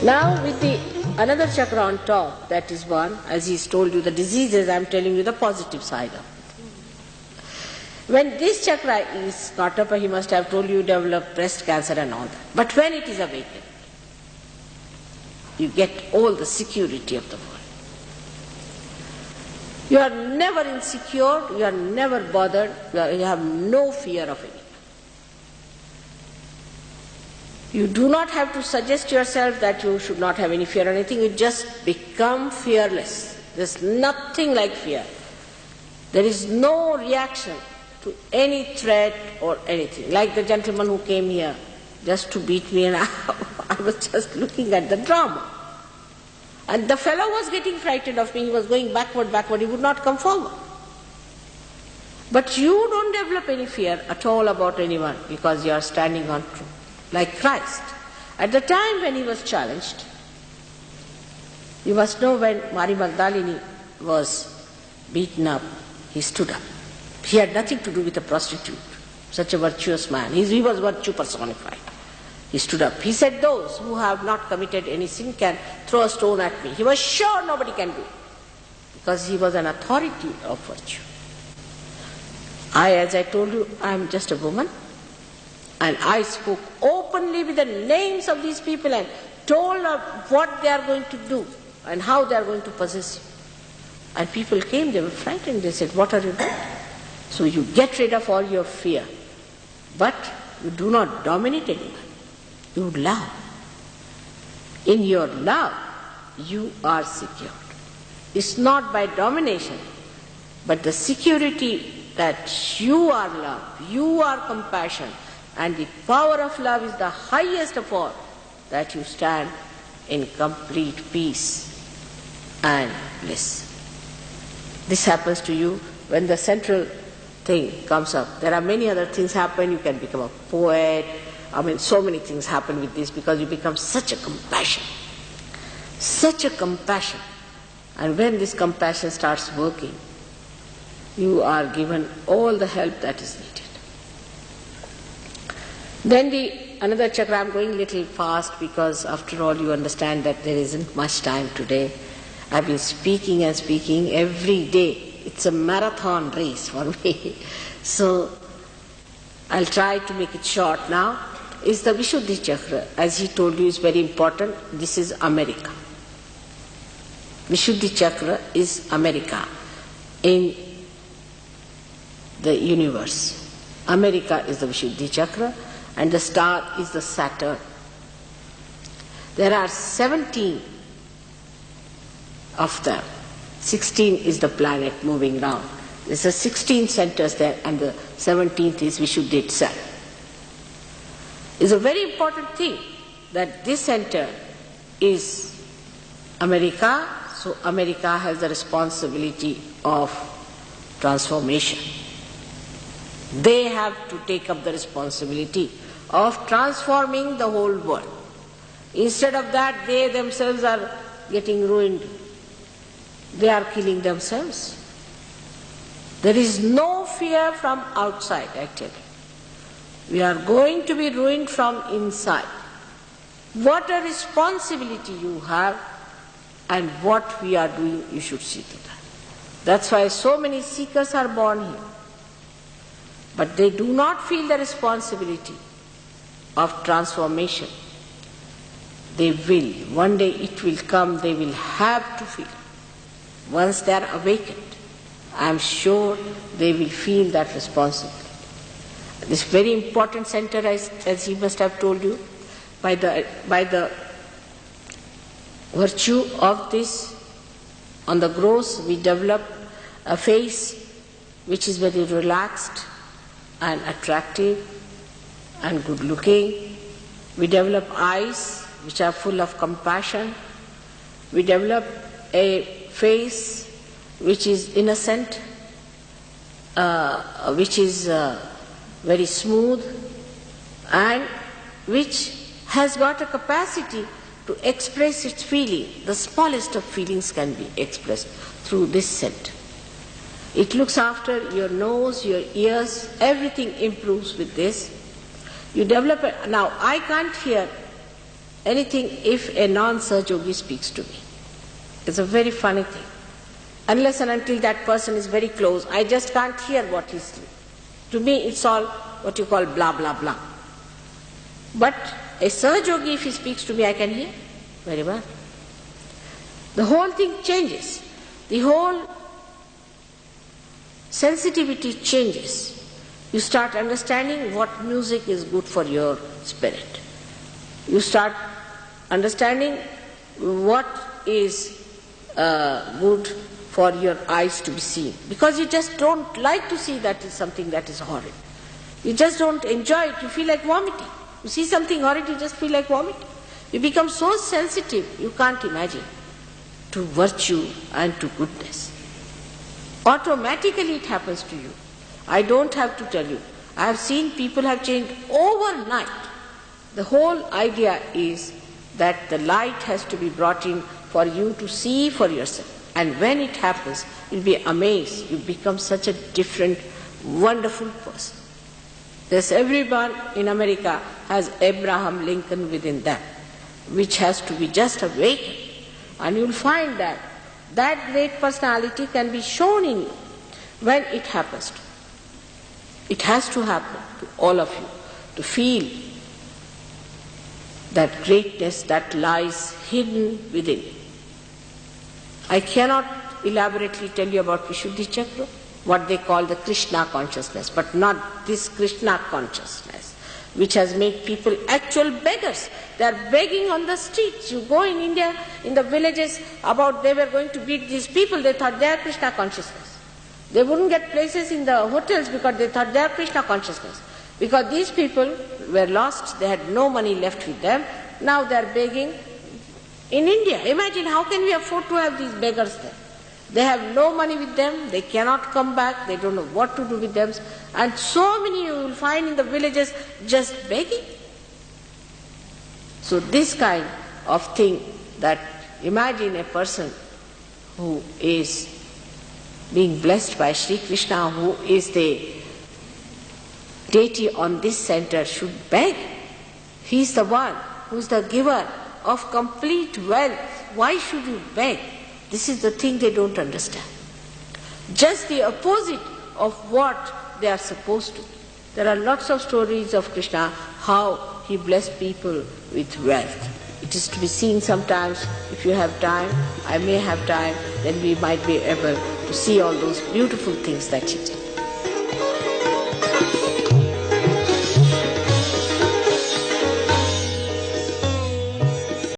Now with the another chakra on top, that is one, as he's told you the diseases, I'm telling you the positive side of it. When this chakra is caught up, he must have told you develop breast cancer and all that. But when it is awakened, you get all the security of the world. You are never insecure, you are never bothered, you have no fear of anything. You do not have to suggest yourself that you should not have any fear or anything, you just become fearless. There's nothing like fear. There is no reaction to any threat or anything. Like the gentleman who came here just to beat me, and I was just looking at the drama. And the fellow was getting frightened of me, he was going backward, he would not come forward. But you don't develop any fear at all about anyone because you are standing on truth. Like Christ. At the time when he was challenged, you must know when Mary Magdalene was beaten up, he stood up. He had nothing to do with a prostitute, such a virtuous man. He was virtue personified. He stood up. He said, those who have not committed any sin can throw a stone at me. He was sure nobody can do it because he was an authority of virtue. As I told you, I am just a woman. And I spoke openly with the names of these people and told them what they are going to do and how they are going to possess you. And people came, they were frightened, they said, what are you doing? So you get rid of all your fear, but you do not dominate anyone. You love. In your love, you are secured. It's not by domination, but the security that you are love, you are compassion, and the power of love is the highest of all, that you stand in complete peace and bliss. This happens to you when the central thing comes up. There are many other things happen. You can become a poet. So many things happen with this because you become such a compassion. Such a compassion. And when this compassion starts working, you are given all the help that is needed. Then another chakra, I'm going a little fast because after all you understand that there isn't much time today. I've been speaking and speaking every day. It's a marathon race for me. So I'll try to make it short now. Is the Vishuddhi chakra, as he told you, is very important. This is America. Vishuddhi chakra is America in the universe. America is the Vishuddhi chakra. And the star is the Saturn. There are 17 of them. 16 is the planet moving round. There's 16 centers there, and the 17th is Vishuddhi itself. It's a very important thing that this center is America, so America has the responsibility of transformation. They have to take up the responsibility of transforming the whole world. Instead of that, they themselves are getting ruined. They are killing themselves. There is no fear from outside, I tell you. We are going to be ruined from inside. What a responsibility you have, and what we are doing, you should see to that. That's why so many seekers are born here. But they do not feel the responsibility of transformation. They will. One day it will come, they will have to feel. Once they are awakened, I am sure they will feel that responsibility. This very important center, as he must have told you, by the virtue of this, on the gross we develop a face which is very relaxed and attractive and good looking. We develop eyes which are full of compassion. We develop a face which is innocent, which is very smooth, and which has got a capacity to express its feeling. The smallest of feelings can be expressed through this center. It looks after your nose, your ears, everything improves with this. You develop it. Now, I can't hear anything if a non-Saj Yogi speaks to me. It's a very funny thing. Unless and until that person is very close, I just can't hear what he's saying. To me, it's all what you call blah, blah, blah. But a Saj Yogi, if he speaks to me, I can hear very well. The whole thing changes. The whole sensitivity changes. You start understanding what music is good for your spirit. You start understanding what is good for your eyes to be seen. Because you just don't like to see that is something that is horrid. You just don't enjoy it. You feel like vomiting. You see something horrid, you just feel like vomiting. You become so sensitive, you can't imagine, to virtue and to goodness. Automatically it happens to you. I don't have to tell you. I have seen people have changed overnight. The whole idea is that the light has to be brought in for you to see for yourself. And when it happens, you'll be amazed. You become such a different, wonderful person. There's everyone in America has Abraham Lincoln within them, which has to be just awakened. And you'll find that that great personality can be shown in you when it happens to you. It has to happen to all of you to feel that greatness that lies hidden within you. I cannot elaborately tell you about Vishuddhi Chakra, what they call the Krishna consciousness, but not this Krishna consciousness, which has made people actual beggars. They are begging on the streets. You go in India, in the villages, they were going to beat these people, they thought they are Krishna consciousness. They wouldn't get places in the hotels because they thought they are Krishna consciousness. Because these people were lost, they had no money left with them, now they are begging in India. Imagine how can we afford to have these beggars there? They have no money with them, they cannot come back, they don't know what to do with them, and so many you will find in the villages just begging. So this kind of thing, that imagine a person who is being blessed by Sri Krishna, who is the deity on this center, should beg. He is the one who is the giver of complete wealth. Why should you beg? This is the thing they don't understand. Just the opposite of what they are supposed to. There are lots of stories of Krishna, how he blessed people with wealth. It is to be seen sometimes. If you have time, I may have time, then we might be able to see all those beautiful things that he did.